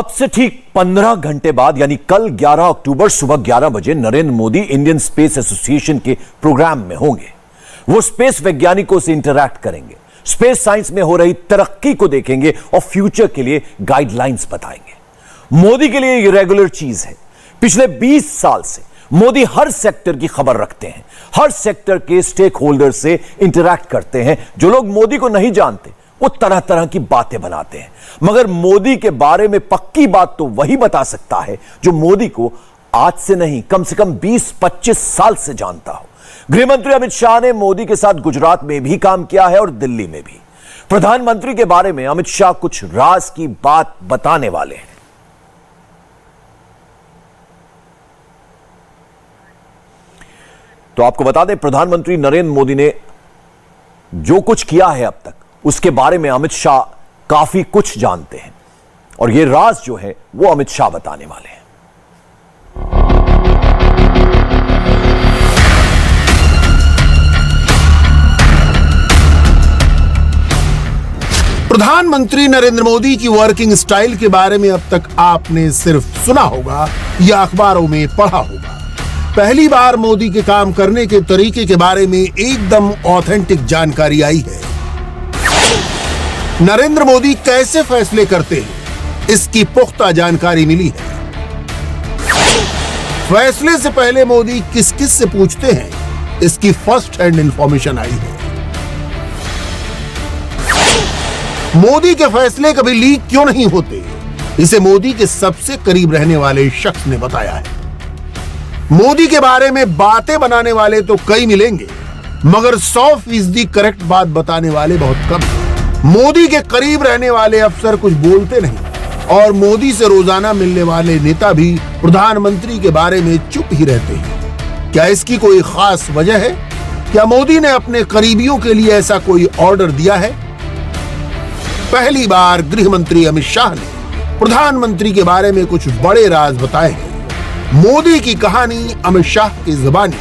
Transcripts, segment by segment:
अब से ठीक 15 घंटे बाद यानी कल 11 अक्टूबर सुबह 11 बजे Narendra Modi Indian space association के प्रोग्राम में होंगे। वो स्पेस वैज्ञानिकों से इंटरैक्ट करेंगे, स्पेस साइंस में हो रही तरक्की को देखेंगे और फ्यूचर के लिए गाइडलाइंस बताएंगे। मोदी के लिए ये रेगुलर चीज है। पिछले 20 साल से मोदी हर सेक्टर की खबर रखते हैं, हर सेक्टर के स्टेक होल्डर से इंटरैक्ट करते हैं। जो लोग मोदी को नहीं जानते वो तरह तरह की बातें बनाते हैं, मगर मोदी के बारे में पक्की बात तो वही बता सकता है जो मोदी को आज से नहीं कम से कम 20-25 साल से जानता हो। गृहमंत्री अमित शाह ने मोदी के साथ गुजरात में भी काम किया है और दिल्ली में भी। प्रधानमंत्री के बारे में अमित शाह कुछ राज की बात बताने वाले हैं। तो आपको बता दें, प्रधानमंत्री नरेंद्र मोदी ने जो कुछ किया है अब तक उसके बारे में अमित शाह काफी कुछ जानते हैं और यह राज जो है वो अमित शाह बताने वाले हैं। प्रधानमंत्री नरेंद्र मोदी की वर्किंग स्टाइल के बारे में अब तक आपने सिर्फ सुना होगा या अखबारों में पढ़ा होगा। पहली बार मोदी के काम करने के तरीके के बारे में एकदम ऑथेंटिक जानकारी आई है। नरेंद्र मोदी कैसे फैसले करते हैं, इसकी पुख्ता जानकारी मिली है। फैसले से पहले मोदी किस किस से पूछते हैं, इसकी फर्स्ट हैंड इंफॉर्मेशन आई है। मोदी के फैसले कभी लीक क्यों नहीं होते, इसे मोदी के सबसे करीब रहने वाले शख्स ने बताया है। मोदी के बारे में बातें बनाने वाले तो कई मिलेंगे, मगर 100% करेक्ट बात बताने वाले बहुत कम हैं। मोदी के करीब रहने वाले अफसर कुछ बोलते नहीं और मोदी से रोजाना मिलने वाले नेता भी प्रधानमंत्री के बारे में चुप ही रहते हैं। क्या इसकी कोई खास वजह है? क्या मोदी ने अपने करीबियों के लिए ऐसा कोई ऑर्डर दिया है? पहली बार गृह मंत्री अमित शाह ने प्रधानमंत्री के बारे में कुछ बड़े राज बताए हैं। मोदी की कहानी अमित शाह की जुबानी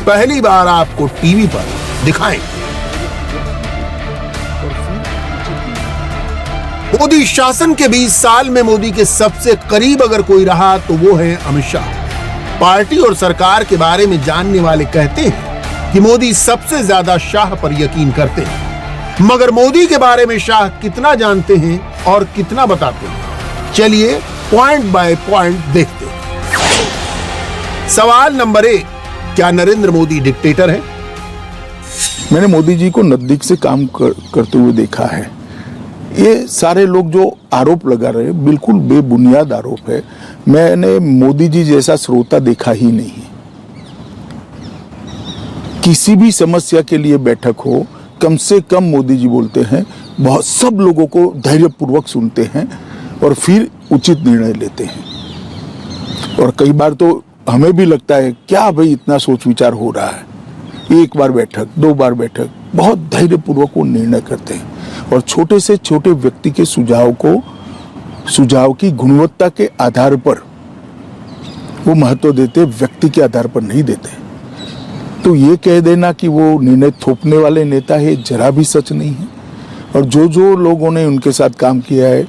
पहली बार आपको टीवी पर दिखाएंगे। मोदी शासन के 20 साल में मोदी के सबसे करीब अगर कोई रहा तो वो है अमित शाह। पार्टी और सरकार के बारे में जानने वाले कहते हैं कि मोदी सबसे ज्यादा शाह पर यकीन करते हैं, मगर मोदी के बारे में शाह कितना जानते हैं और कितना बताते हैं, चलिए पॉइंट बाय पॉइंट देखते हैं। सवाल नंबर 1, क्या नरेंद्र मोदी डिक्टेटर है? मैंने मोदी जी को नजदीक से काम करते हुए देखा है। ये सारे लोग जो आरोप लगा रहे हैं बिल्कुल बेबुनियाद आरोप है। मैंने मोदी जी जैसा श्रोता देखा ही नहीं। किसी भी समस्या के लिए बैठक हो, कम से कम मोदी जी बोलते हैं, बहुत सब लोगों को धैर्यपूर्वक सुनते हैं और फिर उचित निर्णय लेते हैं। और कई बार तो हमें भी लगता है क्या भाई इतना सोच विचार हो रहा है। एक बार बैठक, 2 बार बैठक, बहुत धैर्यपूर्वक वो निर्णय करते हैं और छोटे से छोटे व्यक्ति के सुझाव की गुणवत्ता के आधार पर वो महत्व देते, व्यक्ति के आधार पर नहीं देते। तो ये कह देना कि वो निर्णय थोपने वाले नेता है, जरा भी सच नहीं है। और जो लोगों ने उनके साथ काम किया है,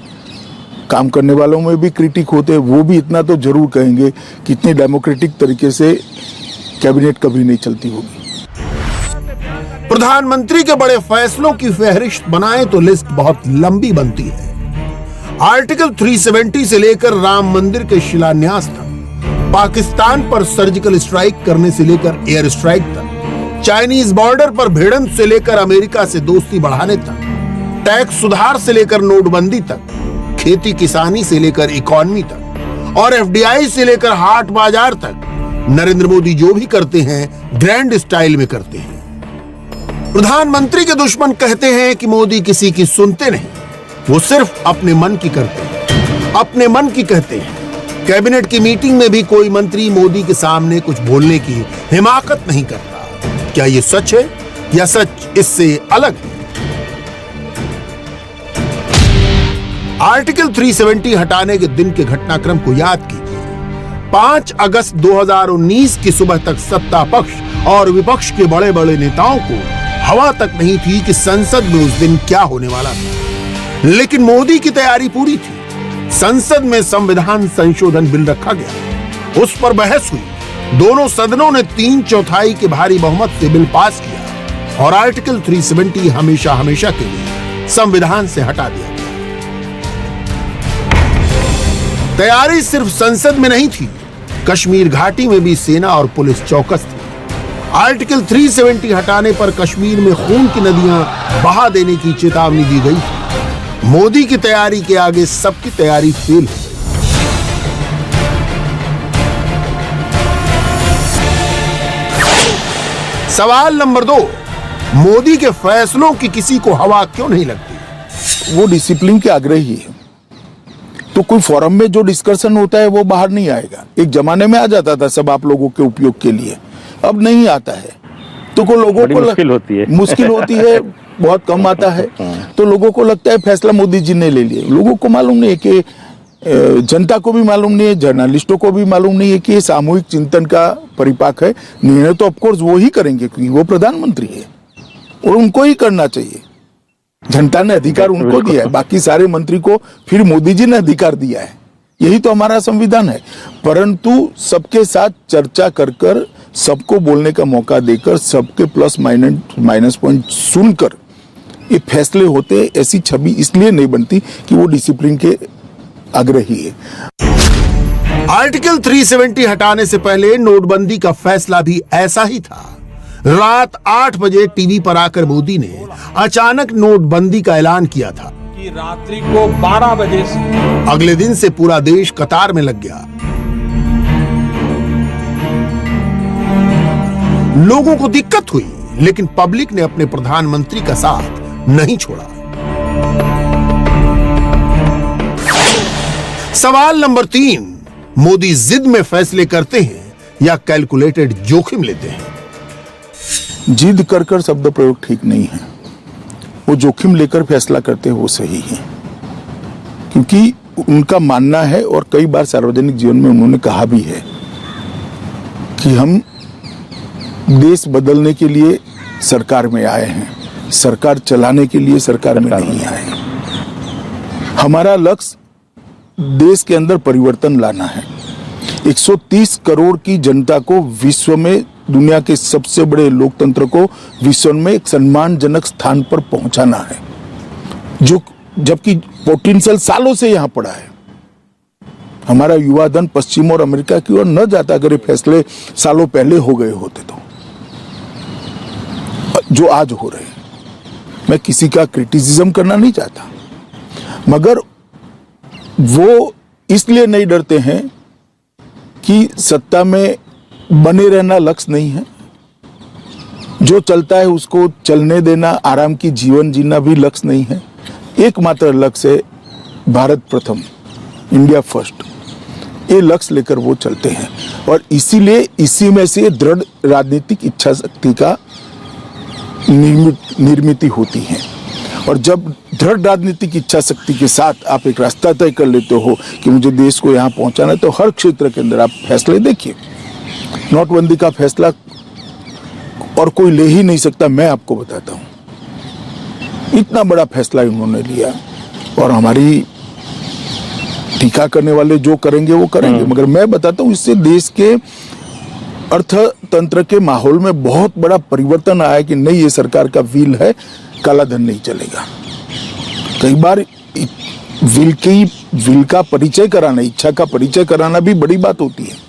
काम करने वालों में भी क्रिटिक होते हैं, वो भी इतना तो जरूर कहेंगे कि इतने डेमोक्रेटिक तरीके से कैबिनेट कभी नहीं चलती होगी। प्रधानमंत्री के बड़े फैसलों की फहरिस्त बनाएं तो लिस्ट बहुत लंबी बनती है। आर्टिकल 370 से लेकर राम मंदिर के शिलान्यास तक, पाकिस्तान पर सर्जिकल स्ट्राइक करने से लेकर एयर स्ट्राइक तक, चाइनीज बॉर्डर पर भिड़ंत से लेकर अमेरिका से दोस्ती बढ़ाने तक, टैक्स सुधार से लेकर नोटबंदी तक, खेती किसानी से लेकर इकोनॉमी तक और एफडीआई से लेकर हाट बाजार तक, नरेंद्र मोदी जो भी करते हैं ग्रैंड स्टाइल में करते हैं। प्रधानमंत्री के दुश्मन कहते हैं कि मोदी किसी की सुनते नहीं, वो सिर्फ अपने मन की करते हैं, अपने मन की कहते हैं। कैबिनेट की मीटिंग में भी कोई मंत्री मोदी के सामने कुछ बोलने की हिमाकत नहीं करता। क्या ये सच है या सच इससे अलग है? आर्टिकल 370 हटाने के दिन के घटनाक्रम को याद कीजिए। 5 अगस्त 2019 की सुबह तक सत्ता पक्ष और विपक्ष के बड़े बड़े नेताओं को हवा तक नहीं थी कि संसद में उस दिन क्या होने वाला था, लेकिन मोदी की तैयारी पूरी थी। संसद में संविधान संशोधन बिल रखा गया, उस पर बहस हुई। दोनों सदनों ने 3/4 के भारी बहुमत से बिल पास किया और आर्टिकल 370 हमेशा हमेशा के लिए संविधान से हटा दिया गया। तैयारी सिर्फ संसद में नहीं थी, कश्मीर घाटी में भी सेना और पुलिस चौकस थी। आर्टिकल 370 हटाने पर कश्मीर में खून की नदियां बहा देने की चेतावनी दी गई थी। मोदी की तैयारी के आगे सबकी तैयारी फेल हो गई। सवाल नंबर 2, मोदी के फैसलों की किसी को हवा क्यों नहीं लगती? वो डिसिप्लिन के आग्रही है, तो कोई फोरम में जो डिस्कशन होता है वो बाहर नहीं आएगा। एक जमाने में आ जाता था सब आप लोगों के उपयोग के लिए, अब नहीं आता है। तो को लोगों को मुश्किल होती है, बहुत कम आता है। तो लोगों को लगता है फैसला मोदी जी ने ले लिया। लोगों को मालूम नहीं है कि जनता को भी मालूम नहीं है, जर्नलिस्टों को भी मालूम नहीं है कि ये सामूहिक चिंतन का परिपाक है। निर्णय तो ऑफकोर्स वो ही करेंगे क्योंकि वो प्रधानमंत्री है और उनको ही करना चाहिए। जनता ने अधिकार उनको दिया है, बाकी सारे मंत्री को फिर मोदी जी ने अधिकार दिया है। यही तो हमारा संविधान है। परंतु सबके साथ चर्चा कर कर, सबको बोलने का मौका देकर, सबके प्लस माइनस पॉइंट सुनकर ये फैसले होते। ऐसी छवि इसलिए नहीं बनती कि वो डिसिप्लिन के आग्रही है। आर्टिकल 370 हटाने से पहले नोटबंदी का फैसला भी ऐसा ही था। रात 8 बजे टीवी पर आकर मोदी ने अचानक नोटबंदी का ऐलान किया था कि रात्रि को 12 बजे से अगले दिन से पूरा देश कतार में लग गया। लोगों को दिक्कत हुई, लेकिन पब्लिक ने अपने प्रधानमंत्री का साथ नहीं छोड़ा। सवाल नंबर 3, मोदी जिद में फैसले करते हैं या कैलकुलेटेड जोखिम लेते हैं? जिद कर कर शब्द प्रयोग ठीक नहीं है। वो जोखिम लेकर फैसला करते हैं वो सही है, क्योंकि उनका मानना है और कई बार सार्वजनिक जीवन में उन्होंने कहा भी है कि हम देश बदलने के लिए सरकार में आए हैं, सरकार चलाने के लिए सरकार में नहीं आए। हमारा लक्ष्य देश के अंदर परिवर्तन लाना है। 130 करोड़ की जनता को विश्व में, दुनिया के सबसे बड़े लोकतंत्र को विश्व में एक सम्मानजनक स्थान पर पहुंचाना है, जो जबकि पोटेंशियल सालों से यहां पड़ा है। हमारा युवा धन पश्चिम और अमेरिका की ओर न जाता अगर ये फैसले सालों पहले हो गए होते तो, जो आज हो रहे हैं। मैं किसी का क्रिटिसिज्म करना नहीं चाहता, मगर वो इसलिए नहीं डरते हैं कि सत्ता में बने रहना लक्ष्य नहीं है। जो चलता है उसको चलने देना, आराम की जीवन जीना भी लक्ष्य नहीं है। एकमात्र लक्ष्य है भारत प्रथम, इंडिया फर्स्ट। ये लक्ष्य लेकर वो चलते हैं और इसीलिए इसी में से दृढ़ राजनीतिक इच्छा शक्ति का निर्मित होती है। और जब दृढ़ राजनीतिक इच्छा शक्ति के साथ आप एक रास्ता तय कर लेते हो कि मुझे देश को यहाँ पहुंचाना है, तो हर क्षेत्र के अंदर आप फैसले देखिए। नोटबंदी का फैसला और कोई ले ही नहीं सकता, मैं आपको बताता हूं। इतना बड़ा फैसला उन्होंने लिया और हमारी टीका करने वाले जो करेंगे वो करेंगे, मगर मैं बताता हूं इससे देश के अर्थतंत्र के माहौल में बहुत बड़ा परिवर्तन आया कि नहीं, ये सरकार का व्हील है, काला धन नहीं चलेगा। कई बार व्हील का परिचय कराना, इच्छा का परिचय कराना भी बड़ी बात होती है।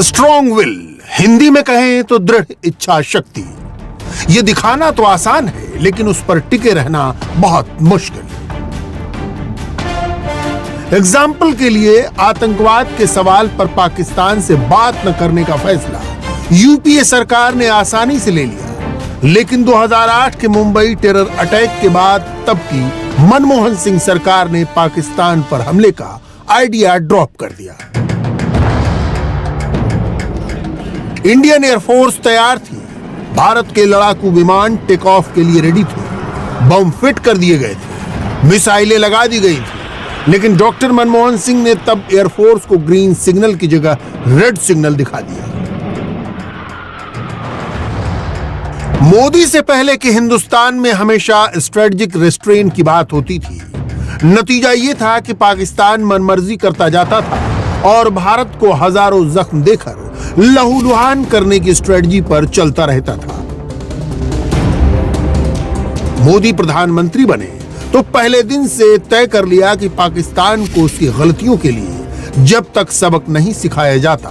स्ट्रॉन्ग विल, हिंदी में कहें तो दृढ़ इच्छा शक्ति। यह दिखाना तो आसान है, लेकिन उस पर टिके रहना बहुत मुश्किल। एग्जाम्पल के लिए, आतंकवाद के सवाल पर पाकिस्तान से बात न करने का फैसला यूपीए सरकार ने आसानी से ले लिया, लेकिन 2008 के मुंबई टेरर अटैक के बाद तब की मनमोहन सिंह सरकार ने पाकिस्तान पर हमले का आइडिया ड्रॉप कर दिया। इंडियन एयरफोर्स तैयार थी, भारत के लड़ाकू विमान टेक ऑफ के लिए रेडी थे, बम फिट कर दिए गए थे, मिसाइलें लगा दी गई थी, लेकिन डॉक्टर मनमोहन सिंह ने तब एयरफोर्स को ग्रीन सिग्नल की जगह रेड सिग्नल दिखा दिया। मोदी से पहले के हिंदुस्तान में हमेशा स्ट्रेटेजिक रेस्ट्रेंट की बात होती थी। नतीजा ये था कि पाकिस्तान मनमर्जी करता जाता था और भारत को हजारों जख्म देकर लहूलुहान करने की स्ट्रेटजी पर चलता रहता था। मोदी प्रधानमंत्री बने तो पहले दिन से तय कर लिया कि पाकिस्तान को उसकी गलतियों के लिए जब तक सबक नहीं सिखाया जाता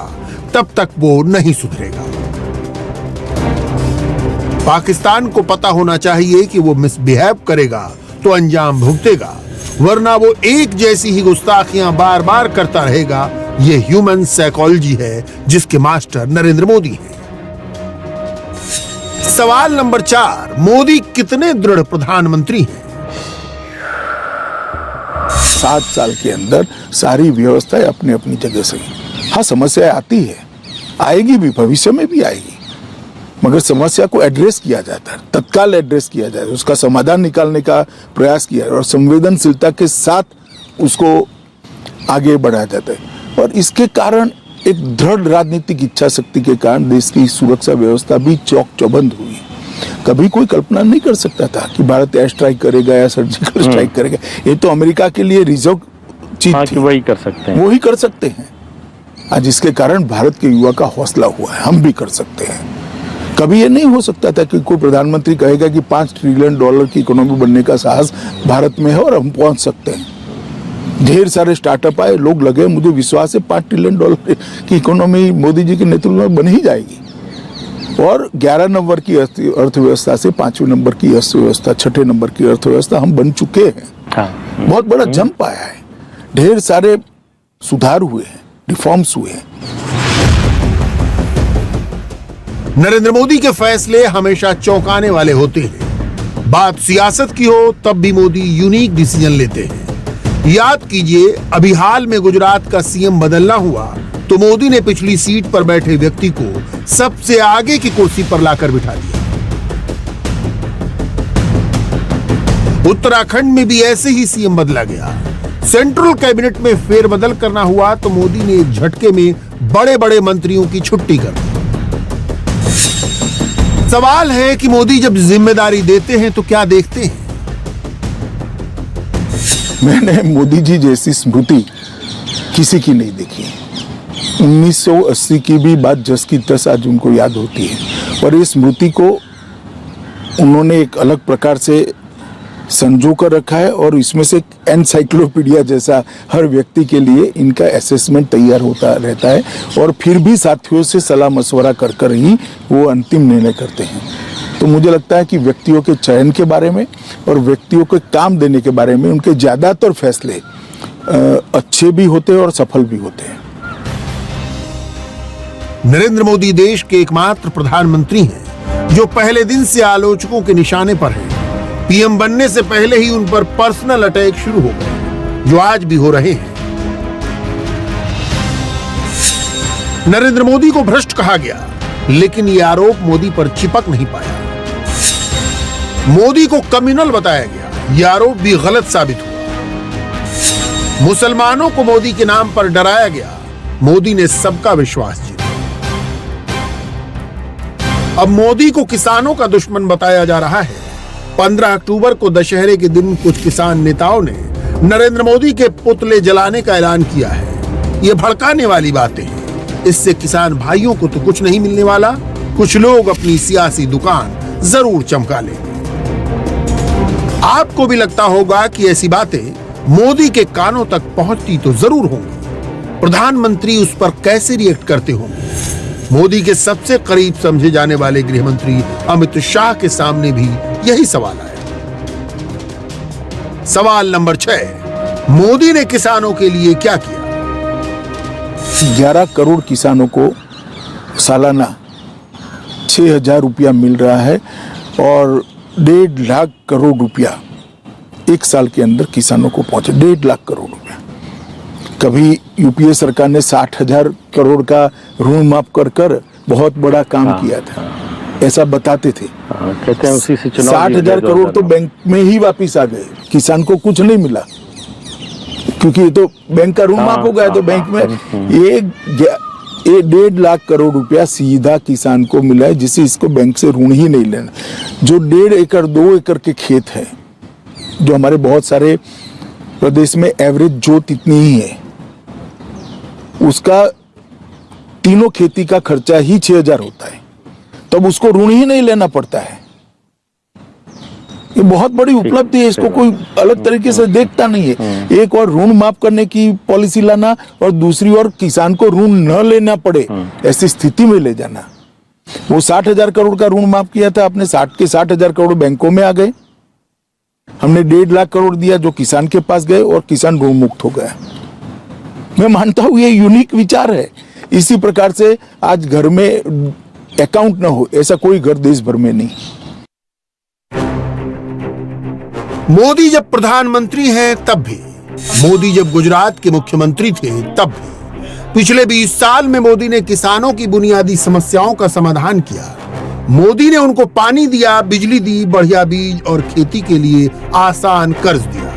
तब तक वो नहीं सुधरेगा। पाकिस्तान को पता होना चाहिए कि वो मिसबिहेव करेगा तो अंजाम भुगतेगा, वरना वो एक जैसी ही गुस्ताखियां बार बार करता रहेगा। ये ह्यूमन साइकोलॉजी है जिसके मास्टर नरेंद्र मोदी हैं। सवाल नंबर 4, मोदी कितने दृढ़ प्रधानमंत्री हैं? 7 साल के अंदर सारी व्यवस्थाएं अपनी अपनी जगह सही। हाँ, समस्याएं आती है, आएगी भी, भविष्य में भी आएगी, मगर समस्या को एड्रेस किया जाता है, तत्काल एड्रेस किया जाता है, उसका समाधान निकालने का प्रयास किया और संवेदनशीलता के साथ उसको आगे बढ़ाया जाता है। और इसके कारण एक दृढ़ राजनीतिक इच्छा शक्ति के कारण देश की सुरक्षा व्यवस्था भी चौक चौबंद हुई। कभी कोई कल्पना नहीं कर सकता था कि भारत एयर स्ट्राइक करेगा या सर्जिकल स्ट्राइक करेगा। ये तो अमेरिका के लिए रिजर्व चीज थी, वही कर सकते हैं, वही कर सकते हैं। आज इसके कारण भारत के युवा का हौसला हुआ है, हम भी कर सकते हैं। कभी ये नहीं हो सकता था कि कोई प्रधानमंत्री कहेगा कि $5 ट्रिलियन की इकोनॉमी बनने का साहस भारत में है और हम पहुंच सकते हैं। ढेर सारे स्टार्टअप आए, लोग लगे, मुझे विश्वास है $5 ट्रिलियन की इकोनॉमी मोदी जी के नेतृत्व में बन ही जाएगी। और 11 नंबर की अर्थव्यवस्था से 5वें नंबर की अर्थव्यवस्था, 6ठे नंबर की अर्थव्यवस्था हम बन चुके हैं। हाँ। बहुत बड़ा जंप आया है, ढेर सारे सुधार हुए हैं, रिफॉर्म्स हुए हैं। नरेंद्र मोदी के फैसले हमेशा चौंकाने वाले होते हैं। बात सियासत की हो तब भी मोदी यूनिक डिसीजन लेते हैं। याद कीजिए, अभी हाल में गुजरात का सीएम बदलना हुआ तो मोदी ने पिछली सीट पर बैठे व्यक्ति को सबसे आगे की कुर्सी पर लाकर बिठा दिया। उत्तराखंड में भी ऐसे ही सीएम बदला गया। सेंट्रल कैबिनेट में फेरबदल करना हुआ तो मोदी ने एक झटके में बड़े बड़े मंत्रियों की छुट्टी कर दी। सवाल है कि मोदी जब जिम्मेदारी देते हैं तो क्या देखते हैं? मैंने मोदी जी जैसी स्मृति किसी की नहीं देखी। 1980 की भी बात जस की तस आज उनको याद होती है और इस स्मृति को उन्होंने एक अलग प्रकार से संजो कर रखा है और इसमें से एनसाइक्लोपीडिया जैसा हर व्यक्ति के लिए इनका असेसमेंट तैयार होता रहता है और फिर भी साथियों से सलाह मशवरा कर कर ही वो अंतिम निर्णय करते हैं। तो मुझे लगता है कि व्यक्तियों के चयन के बारे में और व्यक्तियों को काम देने के बारे में उनके ज्यादातर फैसले अच्छे भी होते हैं और सफल भी होते हैं। नरेंद्र मोदी देश के एकमात्र प्रधानमंत्री हैं जो पहले दिन से आलोचकों के निशाने पर हैं। पीएम बनने से पहले ही उन पर पर्सनल अटैक शुरू हो गए, जो आज भी हो रहे हैं। नरेंद्र मोदी को भ्रष्ट कहा गया, लेकिन यह आरोप मोदी पर चिपक नहीं पाया। मोदी को कम्युनल बताया गया, यह आरोप भी गलत साबित हुआ। मुसलमानों को मोदी के नाम पर डराया गया, मोदी ने सबका विश्वास जीता। अब मोदी को किसानों का दुश्मन बताया जा रहा है। 15 अक्टूबर को दशहरे के दिन कुछ किसान नेताओं ने नरेंद्र मोदी के पुतले जलाने का ऐलान किया है। ये भड़काने वाली बातें हैं। इससे किसान भाइयों को तो कुछ नहीं मिलने वाला, कुछ लोग अपनी सियासी दुकान जरूर चमका लेंगे। आपको भी लगता होगा कि ऐसी बातें मोदी के कानों तक पहुंचती तो जरूर होंगी। प्रधानमंत्री उस पर कैसे रिएक्ट करते होंगे? मोदी के सबसे करीब समझे जाने वाले गृह मंत्री अमित शाह के सामने भी यही सवाल आया। सवाल नंबर 6, मोदी ने किसानों के लिए क्या किया? 11 करोड़ किसानों को सालाना 6,000 रुपया मिल रहा है और 1.5 लाख करोड़ रुपया एक साल के अंदर किसानों को पहुंचे। 1.5 लाख करोड़ रुपया। कभी यूपीए सरकार ने 60,000 करोड़ का ऋण माफ कर कर बहुत बड़ा काम किया था, ऐसा बताते थे। कहते हैं उसी से चुनाव 60,000 करोड़ तो बैंक में ही वापिस आ गए, किसान को कुछ नहीं मिला क्योंकि ये तो बैंक का ऋण माफ हो गया। तो बैंक में ये ये 1.5 लाख करोड़ रुपया सीधा किसान को मिला है, जिसे इसको बैंक से ऋण ही नहीं लेना। जो 1.5 एकड़ 2 एकड़ के खेत है, जो हमारे बहुत सारे प्रदेश में एवरेज जोत इतनी ही है, उसका तीनों खेती का खर्चा ही 6,000 होता है, तब उसको ऋण ही नहीं लेना पड़ता है। ये बहुत बड़ी उपलब्धि है, इसको कोई अलग तरीके से देखता नहीं है। एक और ऋण माफ करने की पॉलिसी लाना और दूसरी ओर किसान को ऋण न लेना पड़े ऐसी स्थिति में ले जाना। वो 60,000 करोड़ का ऋण माफ किया था, आपने 60 के 60,000 करोड़ बैंकों में आ गए। हमने 1.5 लाख करोड़ दिया जो किसान के पास गए और किसान ऋण मुक्त हो गया। मैं मानता हूं ये यूनिक विचार है। इसी प्रकार से आज घर में अकाउंट न हो ऐसा कोई घर देश भर में नहीं। मोदी जब प्रधानमंत्री हैं तब भी, मोदी जब गुजरात के मुख्यमंत्री थे तब भी, पिछले 20 साल में मोदी ने किसानों की बुनियादी समस्याओं का समाधान किया। मोदी ने उनको पानी दिया, बिजली दी, बढ़िया बीज और खेती के लिए आसान कर्ज दिया।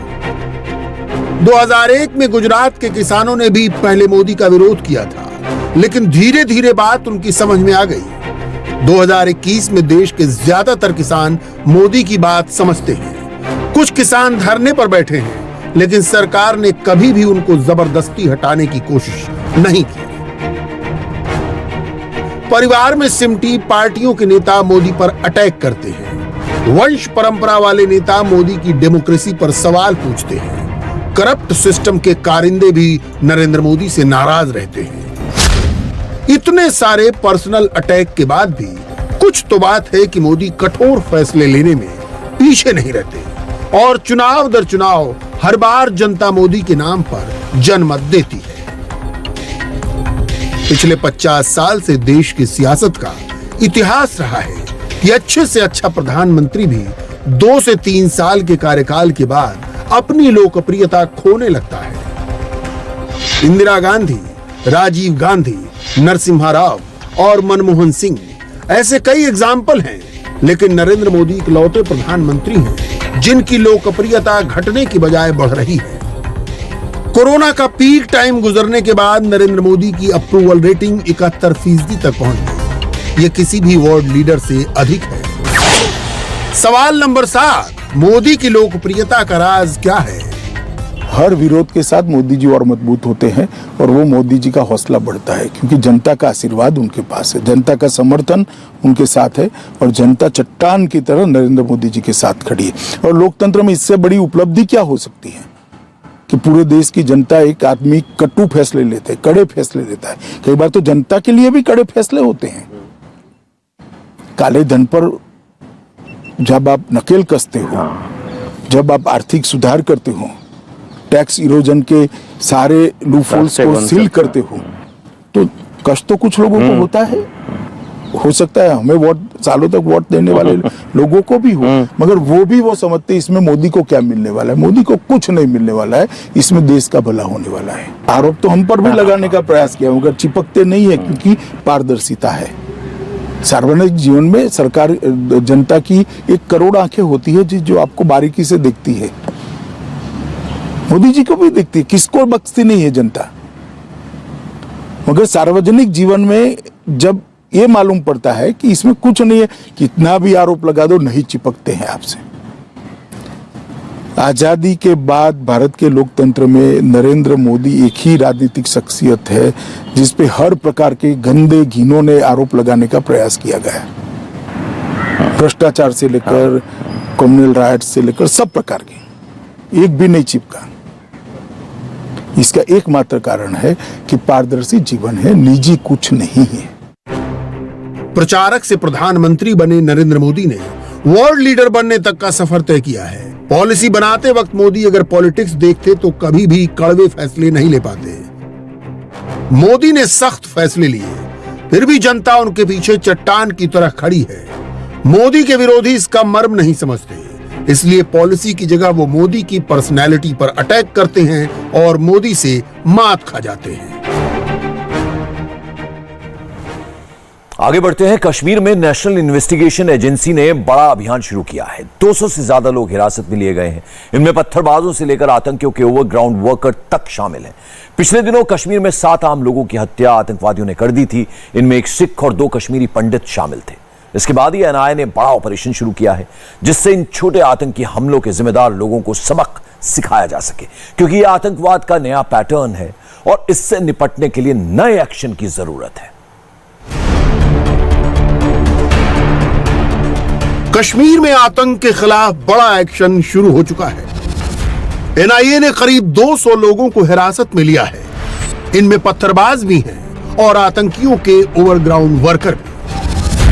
2001 में गुजरात के किसानों ने भी पहले मोदी का विरोध किया था, लेकिन धीरे धीरे बात उनकी समझ में आ गई। 2021 में देश के ज्यादातर किसान मोदी की बात समझते हैं। कुछ किसान धरने पर बैठे हैं, लेकिन सरकार ने कभी भी उनको जबरदस्ती हटाने की कोशिश नहीं की। परिवार में सिमटी पार्टियों के नेता मोदी पर अटैक करते हैं। वंश परंपरा वाले नेता मोदी की डेमोक्रेसी पर सवाल पूछते हैं। करप्ट सिस्टम के कारिंदे भी नरेंद्र मोदी से नाराज रहते हैं। इतने सारे पर्सनल अटैक के बाद भी कुछ तो बात है कि मोदी कठोर फैसले लेने में पीछे नहीं रहते और चुनाव दर चुनाव हर बार जनता मोदी के नाम पर जनमत देती है। पिछले 50 साल से देश की सियासत का इतिहास रहा है कि अच्छे से अच्छा प्रधानमंत्री भी 2 से 3 साल के कार्यकाल के बाद अपनी लोकप्रियता खोने लगता है। इंदिरा गांधी, राजीव गांधी, नरसिम्हा राव और मनमोहन सिंह ऐसे कई एग्जाम्पल हैं, लेकिन नरेंद्र मोदी इकलौते प्रधानमंत्री हैं जिनकी लोकप्रियता घटने की बजाय बढ़ रही है। कोरोना का पीक टाइम गुजरने के बाद नरेंद्र मोदी की अप्रूवल रेटिंग 71% तक पहुंच गई। ये किसी भी वर्ल्ड लीडर से अधिक है। सवाल नंबर 7, मोदी की लोकप्रियता का राज क्या है? हर विरोध के साथ मोदी जी और मजबूत होते हैं और वो मोदी जी का हौसला बढ़ता है, क्योंकि जनता का आशीर्वाद उनके पास है, जनता का समर्थन उनके साथ है और जनता चट्टान की तरह नरेंद्र मोदी जी के साथ खड़ी है। और लोकतंत्र में इससे बड़ी उपलब्धि क्या हो सकती है कि पूरे देश की जनता, एक आदमी कटु फैसले लेते हैं, कड़े फैसले लेता है। कई बार तो जनता के लिए भी कड़े फैसले होते हैं। काले धन पर जब आप नकेल कसते हो, जब आप आर्थिक सुधार करते हो, टैक्स इरोजन के सारे लूपहोल्स को सील करते हो, तो कष्ट तो कुछ लोगों को होता है। हो सकता है हमें वोट, सालों तक वोट देने वाले लोगों को भी हो, मगर वो समझते इसमें मोदी को क्या मिलने वाला है। मोदी को कुछ नहीं मिलने वाला है, इसमें देश का भला होने वाला है। आरोप तो हम पर भी लगाने का प्रयास किया, मगर चिपकते नहीं है, क्योंकि पारदर्शिता है। सार्वजनिक जीवन में सरकार, जनता की 1 करोड़ आंखें होती है जो आपको बारीकी से देखती है। मोदी जी को भी देखती है, किसको बख्शती नहीं है जनता। मगर सार्वजनिक जीवन में जब ये मालूम पड़ता है कि इसमें कुछ नहीं है, कितना भी आरोप लगा दो, नहीं चिपकते हैं आपसे। आजादी के बाद भारत के लोकतंत्र में नरेंद्र मोदी एक ही राजनीतिक शख्सियत है जिस पे हर प्रकार के गंदे घिनौने आरोप लगाने का प्रयास किया गया। भ्रष्टाचार से लेकर कम्युनल राइट्स से लेकर सब प्रकार के, एक भी नहीं चिपका। इसका एकमात्र कारण है कि पारदर्शी जीवन है, निजी कुछ नहीं है। प्रचारक से प्रधानमंत्री बने नरेंद्र मोदी ने वर्ल्ड लीडर बनने तक का सफर तय किया है। पॉलिसी बनाते वक्त मोदी अगर पॉलिटिक्स देखते तो कभी भी कड़वे फैसले नहीं ले पाते। मोदी ने सख्त फैसले लिए, फिर भी जनता उनके पीछे चट्टान की तरह खड़ी है। मोदी के विरोधी इसका मर्म नहीं समझते, इसलिए पॉलिसी की जगह वो मोदी की पर्सनैलिटी पर अटैक करते हैं और मोदी से मात खा जाते हैं। आगे बढ़ते हैं। कश्मीर में नेशनल इन्वेस्टिगेशन एजेंसी ने बड़ा अभियान शुरू किया है। 200 से ज्यादा लोग हिरासत में लिए गए हैं। इनमें पत्थरबाजों से लेकर आतंकियों के ओवरग्राउंड वर्कर तक शामिल हैं। पिछले दिनों कश्मीर में 7 आम लोगों की हत्या आतंकवादियों ने कर दी थी। इनमें एक सिख और 2 कश्मीरी पंडित शामिल थे। इसके बाद ही एनआईए ने बड़ा ऑपरेशन शुरू किया है, जिससे इन छोटे आतंकी हमलों के जिम्मेदार लोगों को सबक सिखाया जा सके, क्योंकि यह आतंकवाद का नया पैटर्न है और इससे निपटने के लिए नए एक्शन की जरूरत है। कश्मीर में आतंक के खिलाफ बड़ा एक्शन शुरू हो चुका है। एनआईए ने करीब 200 लोगों को हिरासत में लिया है। इनमें पत्थरबाज भी हैं और आतंकियों के ओवरग्राउंड वर्कर भी।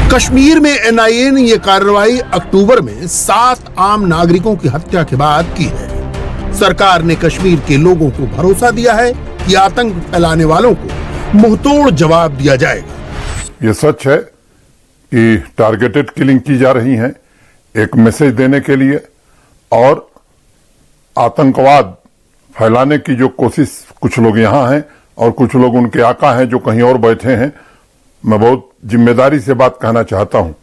कश्मीर में एनआईए ने यह कार्रवाई अक्टूबर में 7 आम नागरिकों की हत्या के बाद की है। सरकार ने कश्मीर के लोगों को भरोसा दिया है कि आतंक फैलाने वालों को मुंहतोड़ जवाब दिया जाएगा। ये सच है कि टारगेटेड किलिंग की जा रही है एक मैसेज देने के लिए, और आतंकवाद फैलाने की जो कोशिश कुछ लोग यहां हैं और कुछ लोग उनके आका हैं जो कहीं और बैठे हैं। मैं बहुत जिम्मेदारी से बात कहना चाहता हूं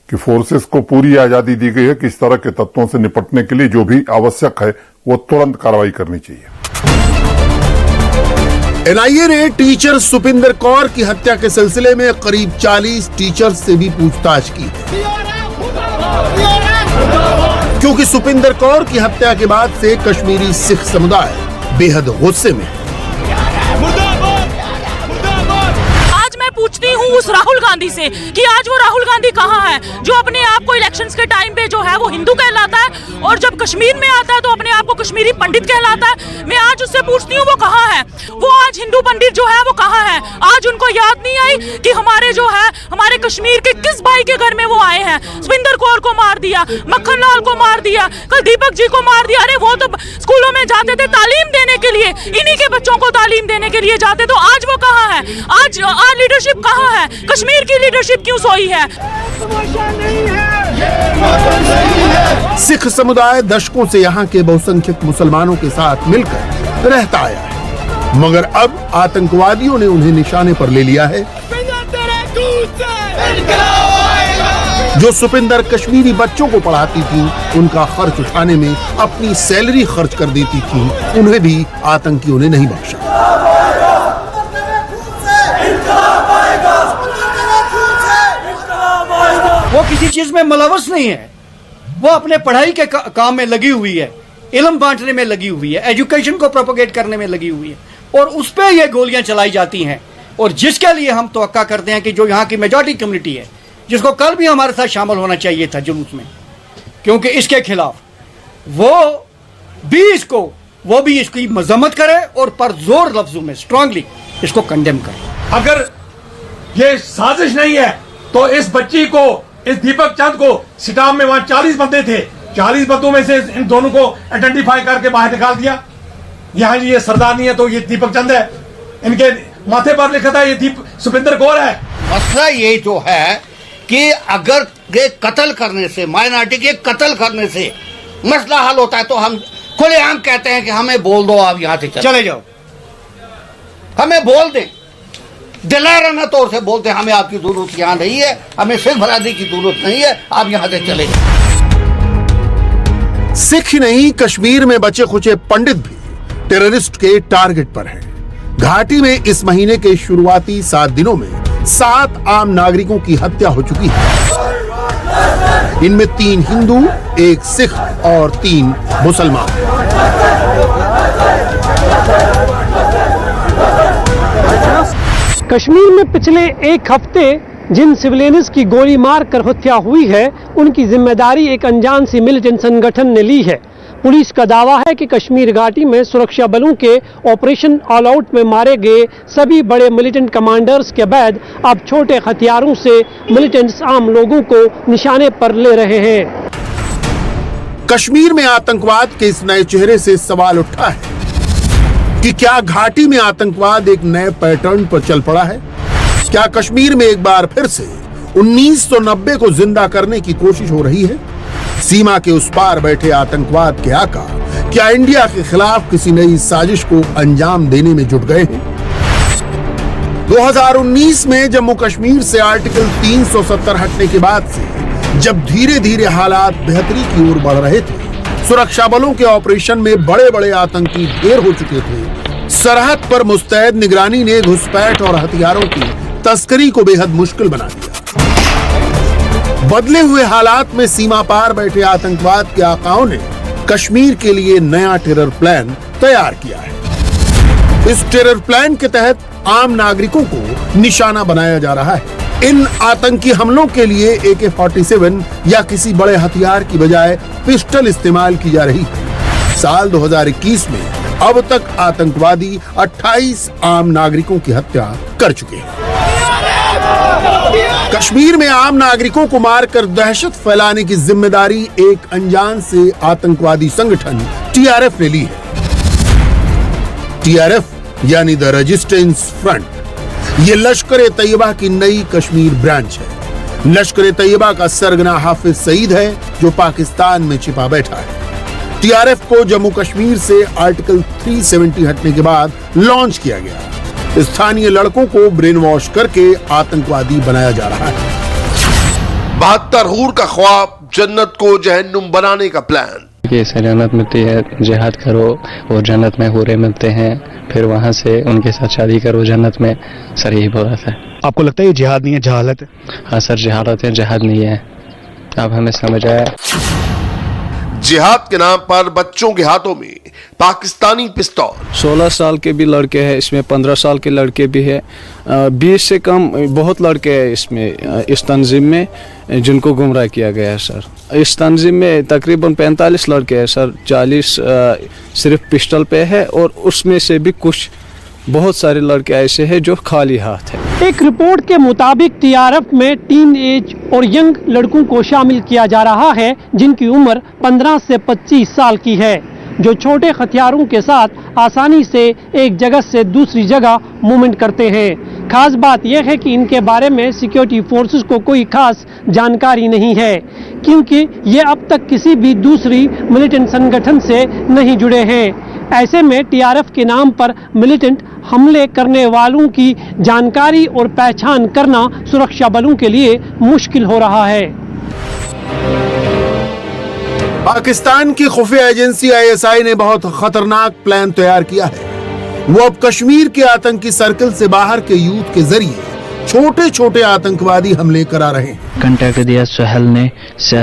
कि फोर्सेस को पूरी आजादी दी गई है कि इस तरह के तत्वों से निपटने के लिए जो भी आवश्यक है वो तुरंत कार्रवाई करनी चाहिए। एनआईए ने टीचर सुपिंदर कौर की हत्या के सिलसिले में करीब 40 टीचर्स से भी पूछताछ की है, क्योंकि सुपिंदर कौर की हत्या के बाद से कश्मीरी सिख समुदाय बेहद गुस्से में है। पूछती हूँ उस राहुल गांधी से कि आज वो राहुल गांधी कहाँ है जो अपने आप को इलेक्शंस के टाइम पे जो है वो हिंदू कहलाता है और जब कश्मीर में आता है तो अपने आप को कश्मीरी पंडित कहलाता है। मैं आज उससे पूछती हूँ वो कहाँ है, वो आज हिंदू पंडित जो है वो कहाँ है। आज उनको याद नहीं आई कि हमारे जो है हमारे कश्मीर के किस भाई के घर में वो आए हैं। सुपिंदर कौर को मार दिया, मक्खन लाल को मार दिया, कल दीपक जी को मार दिया। अरे वो तो स्कूलों में जाते थे तालीम देने के लिए, इन्हीं के बच्चों को तालीम देने के लिए जाते। तो आज वो कहाँ है? आज लीडरशिप कहाँ है? कश्मीर की लीडरशिप क्यों सोई है? सिख समुदाय दशकों से यहाँ के बहुसंख्यक मुसलमानों के साथ मिलकर रहता आया है, मगर अब आतंकवादियों ने उन्हें निशाने पर ले लिया है। जो सुपिंदर कश्मीरी बच्चों को पढ़ाती थी, उनका खर्च उठाने में अपनी सैलरी खर्च कर देती थी, उन्हें भी आतंकियों ने नहीं बख्शा। वो किसी चीज में मुलव्वस नहीं है, वो अपने पढ़ाई के काम में लगी हुई है, इल्म बांटने में लगी हुई है, एजुकेशन को प्रोपोगेट करने में लगी हुई है, और उस पर ये गोलियां चलाई जाती हैं। और जिसके लिए हम तवक्का करते हैं कि जो यहाँ की मेजॉरिटी कम्युनिटी है, जिसको कल भी हमारे साथ शामिल होना चाहिए था जुलूस में, क्योंकि इसके खिलाफ वो भी इसकी मजम्मत करे और परजोर लफ्जों में स्ट्रांगली इसको कंडेम करे। अगर ये साजिश नहीं है तो इस बच्ची को, इस दीपक चंद को, सिटाम में वहां 40 बंदे थे, 40 बंदों में से इन दोनों को आइडेंटिफाई करके बाहर निकाल दिया। यहाँ ये सरदार नहीं है तो ये दीपक चंद है, इनके माथे पर लिखा था ये सुपिंदर कौर है। मसला ये जो है कि अगर ये कत्ल करने से, माइनॉरिटी के कत्ल करने से मसला हल होता है तो हम खुलेआम कहते हैं कि हमें बोल दो, आप यहाँ से चले जाओ, हमें बोल दें, दिलाराना तौर से बोलते हैं हमें आपकी जरूरत यहाँ नहीं है, हमें सिख बरादरी की जरूरत नहीं है, आप यहाँ से चले जाओ। सिख ही नहीं, कश्मीर में बचे खुचे पंडित भी टेररिस्ट के टारगेट पर हैं। घाटी में इस महीने के शुरुआती 7 दिनों में 7 आम नागरिकों की हत्या हो चुकी है। इनमें 3 हिंदू, 1 सिख और 3 मुसलमान। कश्मीर में पिछले 1 हफ्ते जिन सिविलियंस की गोली मार कर हत्या हुई है, उनकी जिम्मेदारी एक अनजान सी मिलिटेंट संगठन ने ली है। पुलिस का दावा है कि कश्मीर घाटी में सुरक्षा बलों के ऑपरेशन ऑल आउट में मारे गए सभी बड़े मिलिटेंट कमांडर्स के बाद अब छोटे हथियारों से मिलिटेंट्स आम लोगों को निशाने पर ले रहे हैं। कश्मीर में आतंकवाद के इस नए चेहरे से सवाल उठा है कि क्या घाटी में आतंकवाद एक नए पैटर्न पर चल पड़ा है? क्या कश्मीर में एक बार फिर से 1990 को जिंदा करने की कोशिश हो रही है? सीमा के उस पार बैठे आतंकवाद के आका क्या इंडिया के खिलाफ किसी नई साजिश को अंजाम देने में जुट गए हैं? 2019 में जम्मू कश्मीर से आर्टिकल 370 हटने के बाद से जब धीरे धीरे हालात बेहतरी की ओर बढ़ रहे थे, सुरक्षा बलों के ऑपरेशन में बड़े बड़े आतंकी ढेर हो चुके थे, सरहद पर मुस्तैद निगरानी ने घुसपैठ और हथियारों की तस्करी को बेहद मुश्किल बना दिया। बदले हुए हालात में सीमा पार बैठे आतंकवाद के आकाओं ने कश्मीर के लिए नया टेरर प्लान तैयार किया है। इस टेरर प्लान के तहत आम नागरिकों को निशाना बनाया जा रहा है। इन आतंकी हमलों के लिए AK-47 या किसी बड़े हथियार की बजाय पिस्टल इस्तेमाल की जा रही है। साल 2021 में अब तक आतंकवादी 28 आम नागरिकों की हत्या कर चुके हैं। कश्मीर में आम नागरिकों को मारकर दहशत फैलाने की जिम्मेदारी एक अनजान से आतंकवादी संगठन TRF ने ली है। TRF यानी द रेजिस्टेंस फ्रंट, ये लश्कर-ए-तैयबा की नई कश्मीर ब्रांच है। लश्कर-ए-तैयबा का सरगना हाफिज सईद है जो पाकिस्तान में छिपा बैठा है। TRF को जम्मू कश्मीर से आर्टिकल 370 हटने के बाद लॉन्च किया गया। स्थानीय लड़कों को ब्रेन वॉश करके आतंकवादी बनाया जा रहा है। 72 हूर का ख्वाब, जन्नत को जहन्नुम बनाने का प्लान। इससे जन्नत मिलती है, जिहाद करो और जन्नत में हूरें मिलते हैं, फिर वहाँ से उनके साथ शादी करो जन्नत में। सर यही बोला था। आपको लगता है ये जिहाद नहीं है, जहालत है? हाँ सर, जहालत है, जिहाद नहीं है। अब हमें समझ आया। जिहाद के नाम पर बच्चों के हाथों में पाकिस्तानी पिस्तौल। 16 साल के भी लड़के हैं इसमें, 15 साल के लड़के भी हैं, 20 से कम बहुत लड़के हैं इसमें, इस तंजीम में जिनको गुमराह किया गया है सर। इस तंजीम में तकरीबन 45 लड़के हैं सर, 40 सिर्फ पिस्टल पे है और उसमें से भी कुछ बहुत सारे लड़के ऐसे हैं जो खाली हाथ है। एक रिपोर्ट के मुताबिक TRF में टीन एज और यंग लड़कों को शामिल किया जा रहा है जिनकी उम्र 15 से 25 साल की है, जो छोटे हथियारों के साथ आसानी से एक जगह से दूसरी जगह मूवमेंट करते हैं। खास बात यह है कि इनके बारे में सिक्योरिटी फोर्सेस को कोई खास जानकारी नहीं है क्योंकि ये अब तक किसी भी दूसरी मिलिटेंट संगठन से नहीं जुड़े हैं। ऐसे में TRF के नाम पर मिलिटेंट हमले करने वालों की जानकारी और पहचान करना सुरक्षा बलों के लिए मुश्किल हो रहा है। पाकिस्तान की खुफिया एजेंसी ISI ने बहुत खतरनाक प्लान तैयार किया है। वो अब कश्मीर के आतंकी सर्कल से बाहर के यूथ के जरिए छोटे छोटे आतंकवादी हमले करा रहे हैं। कांटेक्ट दिया सहल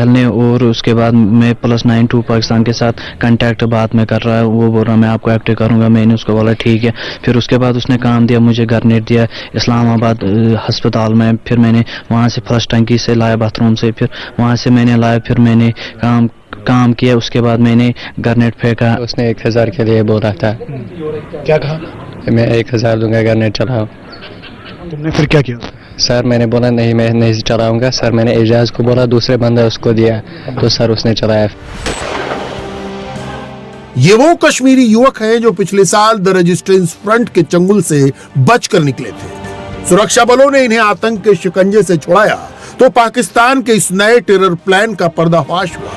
ने और उसके बाद मैं +92 पाकिस्तान के साथ कांटेक्ट बात में कर रहा है। वो बोल रहा मैं आपको एक्टिव करूंगा, मैंने उसको बोला ठीक है। फिर उसके बाद उसने काम दिया, मुझे ग्रेनेड दिया इस्लामाबाद अस्पताल में। फिर मैंने वहाँ से फर्स्ट टंकी से लाया, बाथरूम से, फिर वहाँ से मैंने लाया, फिर मैंने काम किया। उसके बाद मैंने ग्रेनेड फेंका। उसने 1000 के लिए बोल रहा था। क्या कहा? मैं 1000 दूंगा, ग्रेनेड चलाओ। तुमने फिर क्या किया? सर मैंने बोला नहीं, मैं नहीं चलाऊंगा। सर मैंने एजाज को बोला, दूसरे बंदा उसको दिया, तो सर उसने चलाया। ये वो कश्मीरी युवक हैं जो पिछले साल द रेजिस्टेंस फ्रंट के चंगुल से बचकर निकले थे। सुरक्षा बलों ने इन्हें आतंक के शिकंजे से छुड़ाया तो पाकिस्तान के इस नए टेरर प्लान का पर्दाफाश हुआ।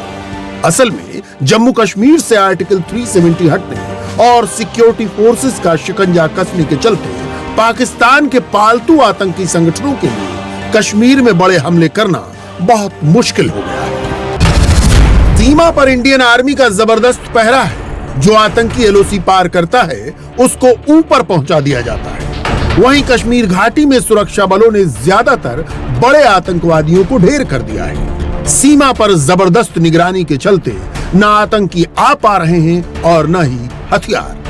असल में जम्मू कश्मीर से आर्टिकल 370 हटने और सिक्योरिटी फोर्सेस का शिकंजा कसने के चलते पाकिस्तान के पालतू आतंकी संगठनों के लिए कश्मीर में बड़े हमले करना बहुत मुश्किल हो गया है। सीमा पर इंडियन आर्मी का जबरदस्त पहरा है। जो आतंकी LOC पार करता है उसको ऊपर पहुंचा दिया जाता है। वहीं कश्मीर घाटी में सुरक्षा बलों ने ज्यादातर बड़े आतंकवादियों को ढेर कर दिया है। सीमा पर जबरदस्त निगरानी के चलते न आतंकी आ पा रहे हैं और न ही हथियार।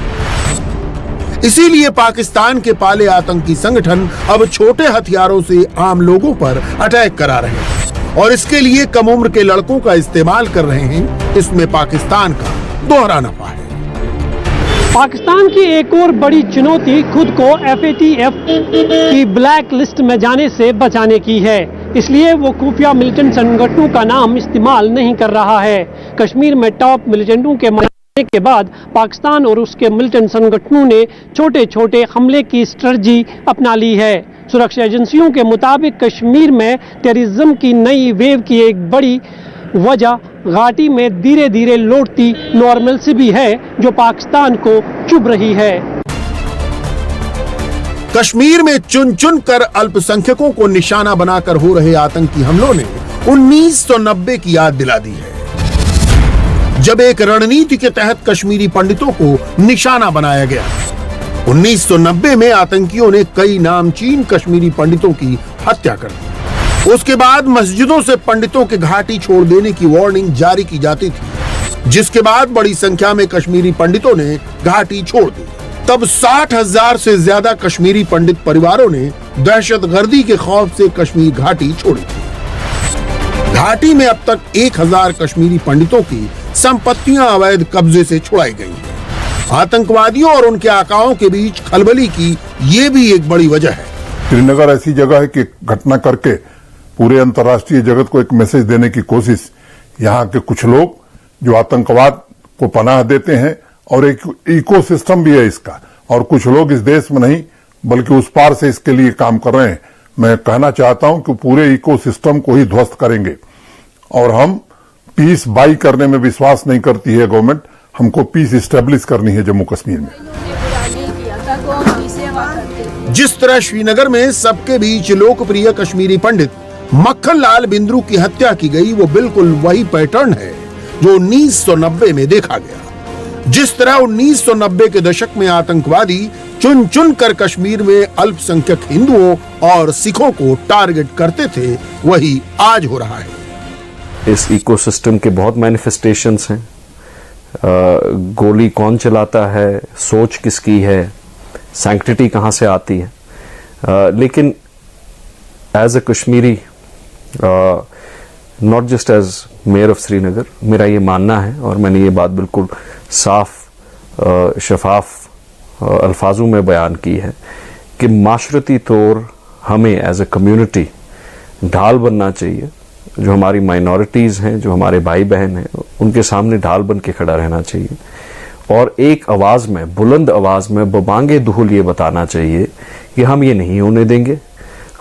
इसीलिए पाकिस्तान के पाले आतंकी संगठन अब छोटे हथियारों से आम लोगों पर अटैक करा रहे हैं और इसके लिए कम उम्र के लड़कों का इस्तेमाल कर रहे हैं। इसमें पाकिस्तान का दोहरा नफा है। पाकिस्तान की एक और बड़ी चुनौती खुद को FATF की ब्लैक लिस्ट में जाने से बचाने की है। इसलिए वो खुफिया मिलिटेंट संगठनों का नाम इस्तेमाल नहीं कर रहा है। कश्मीर में टॉप मिलिटेंटों के मरने के बाद पाकिस्तान और उसके मिलिटेंट संगठनों ने छोटे छोटे हमले की स्ट्रेटजी अपना ली है। सुरक्षा एजेंसियों के मुताबिक कश्मीर में टेररिज्म की नई वेव की एक बड़ी वजह घाटी में धीरे धीरे लौटती नॉर्मलसी भी है जो पाकिस्तान को चुभ रही है। कश्मीर में चुन चुन कर अल्पसंख्यकों को निशाना बनाकर हो रहे आतंकी हमलों ने 1990 की याद दिला दी है, जब एक रणनीति के तहत कश्मीरी पंडितों को निशाना बनाया गया। 1990 में आतंकियों ने कई नामचीन कश्मीरी पंडितों की हत्या कर दी। उसके बाद मस्जिदों से पंडितों के घाटी छोड़ देने की वार्निंग जारी की जाती थी, जिसके बाद बड़ी संख्या में कश्मीरी पंडितों ने घाटी छोड़ दी। तब 60,000 से ज्यादा कश्मीरी पंडित परिवारों ने दहशतगर्दी के खौफ से कश्मीर घाटी छोड़ी थी। घाटी में अब तक 1,000 कश्मीरी पंडितों की संपत्तियां अवैध कब्जे से छुड़ाई गई हैं। आतंकवादियों और उनके आकाओं के बीच खलबली की ये भी एक बड़ी वजह है। श्रीनगर ऐसी जगह है कि घटना करके पूरे अंतर्राष्ट्रीय जगत को एक मैसेज देने की कोशिश यहाँ के कुछ लोग जो आतंकवाद को पनाह देते हैं, और एक इकोसिस्टम भी है इसका, और कुछ लोग इस देश में नहीं बल्कि उस पार से इसके लिए काम कर रहे हैं। मैं कहना चाहता हूं कि पूरे इकोसिस्टम को ही ध्वस्त करेंगे, और हम पीस बाई करने में विश्वास नहीं करती है गवर्नमेंट। हमको पीस इस्टेब्लिश करनी है जम्मू कश्मीर में। जिस तरह श्रीनगर में सबके बीच लोकप्रिय कश्मीरी पंडित मक्खन लाल बिंद्रू की हत्या की गई, वो बिल्कुल वही पैटर्न है जो 1990 में देखा गया। जिस तरह 1990 के दशक में आतंकवादी चुन चुन कर कश्मीर में अल्पसंख्यक हिंदुओं और सिखों को टारगेट करते थे, वही आज हो रहा है। इस इकोसिस्टम के बहुत मैनिफेस्टेशंस हैं। गोली कौन चलाता है, सोच किसकी है, सैंक्टिटी कहां से आती है, लेकिन as a Kashmiri, not just as mayor of Srinagar, मेरा ये मानना है और मैंने ये बात बिल्कुल साफ शफाफ अल्फाजों में बयान की है कि माशरती तौर हमें एज अ कम्युनिटी ढाल बनना चाहिए। जो हमारी माइनॉरिटीज़ हैं, जो हमारे भाई बहन हैं, उनके सामने ढाल बन के खड़ा रहना चाहिए, और एक आवाज़ में, बुलंद आवाज़ में, बबांगे दुहुल ये बताना चाहिए कि हम ये नहीं होने देंगे।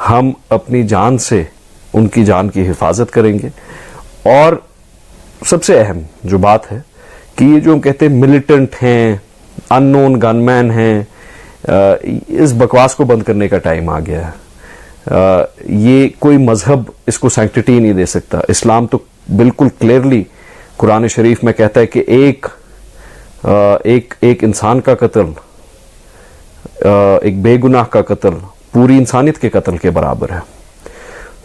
हम अपनी जान से उनकी जान की हिफाजत करेंगे। और सबसे अहम जो बात है कि ये जो हम कहते हैं मिलिटेंट हैं, अननोन गनमैन हैं, इस बकवास को बंद करने का टाइम आ गया है। ये कोई मजहब इसको सैंक्टिटी नहीं दे सकता। इस्लाम तो बिल्कुल क्लियरली कुरान शरीफ में कहता है कि एक इंसान का कत्ल, एक बेगुनाह का कत्ल पूरी इंसानियत के कत्ल के बराबर है।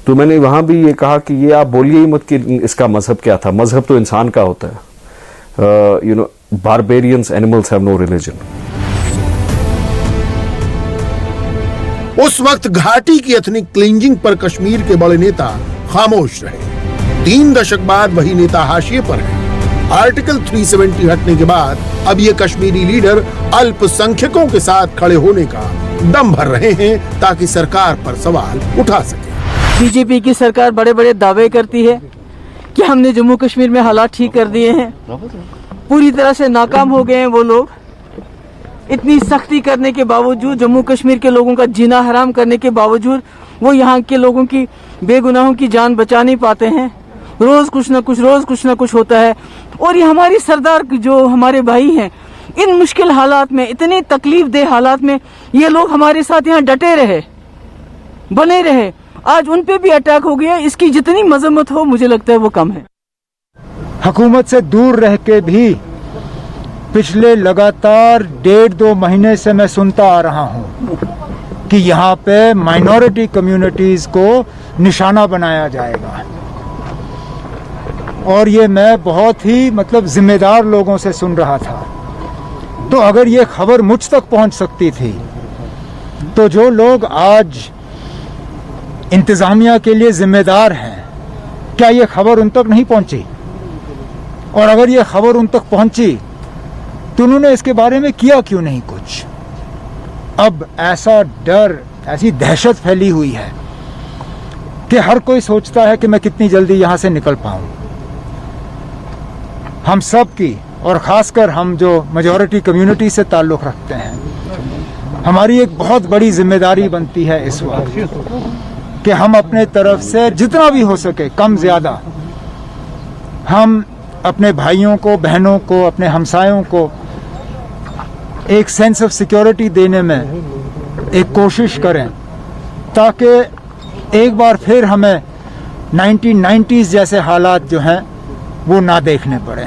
तो मैंने वहां भी ये कहा कि ये आप बोलिए ही मत कि इसका मजहब क्या था। मजहब तो इंसान का होता है। Barbarians animals have no religion. उस वक्त घाटी की एथनिक क्लींजिंग पर कश्मीर के बड़े नेता खामोश रहे। 3 दशक बाद वही नेता हाशिए पर है। आर्टिकल 370 हटने के बाद अब ये कश्मीरी लीडर अल्पसंख्यकों के साथ खड़े होने का दम भर रहे हैं ताकि सरकार पर सवाल उठा सके। बीजेपी की सरकार बड़े बड़े दावे करती है कि हमने जम्मू कश्मीर में हालात ठीक कर दिए हैं। पूरी तरह से नाकाम हो गए हैं वो लोग। इतनी सख्ती करने के बावजूद, जम्मू कश्मीर के लोगों का जीना हराम करने के बावजूद, वो यहाँ के लोगों की बेगुनाहों की जान बचा नहीं पाते हैं। रोज कुछ ना कुछ होता है। और ये हमारी सरदार जो हमारे भाई हैं, इन मुश्किल हालात में, इतने तकलीफ दे हालात में ये लोग हमारे साथ यहाँ डटे रहे, बने रहे। आज उन पे भी अटैक हो गया। इसकी जितनी मजम्मत हो मुझे लगता है वो कम है। हुकूमत से दूर रह के भी पिछले लगातार 1.5-2 महीने से मैं सुनता आ रहा हूं कि यहाँ पे माइनॉरिटी कम्युनिटीज को निशाना बनाया जाएगा। और ये मैं बहुत ही जिम्मेदार लोगों से सुन रहा था। तो अगर ये खबर मुझ तक पहुंच सकती थी, तो जो लोग आज इंतजामिया के लिए जिम्मेदार हैं, क्या ये खबर उन तक नहीं पहुंची? और अगर ये खबर उन तक पहुंची तो उन्होंने इसके बारे में किया क्यों नहीं कुछ? अब ऐसा डर, ऐसी दहशत फैली हुई है कि हर कोई सोचता है कि मैं कितनी जल्दी यहां से निकल पाऊं। हम सब की, और खासकर हम जो मेजॉरिटी कम्युनिटी से ताल्लुक रखते हैं, हमारी एक बहुत बड़ी जिम्मेदारी बनती है इस वक्त कि हम अपने तरफ से जितना भी हो सके, कम ज्यादा, हम अपने भाइयों को, बहनों को, अपने हमसायों को एक सेंस ऑफ सिक्योरिटी देने में एक कोशिश करें ताकि एक बार फिर हमें 1990s जैसे हालात जो हैं वो ना देखने पड़े।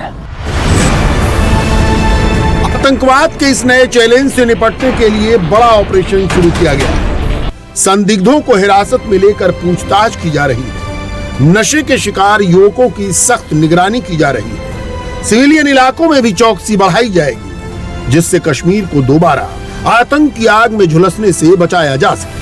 आतंकवाद के इस नए चैलेंज से निपटने के लिए बड़ा ऑपरेशन शुरू किया गया। संदिग्धों को हिरासत में लेकर पूछताछ की जा रही है। नशे के शिकार युवकों की सख्त निगरानी की जा रही है। सिविलियन इलाकों में भी चौकसी बढ़ाई जाएगी, जिससे कश्मीर को दोबारा आतंक की आग में झुलसने से बचाया जा सके।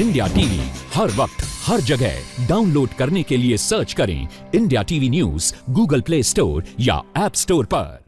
इंडिया टीवी हर वक्त हर जगह डाउनलोड करने के लिए सर्च करें India TV news Google play store या ऐप स्टोर पर।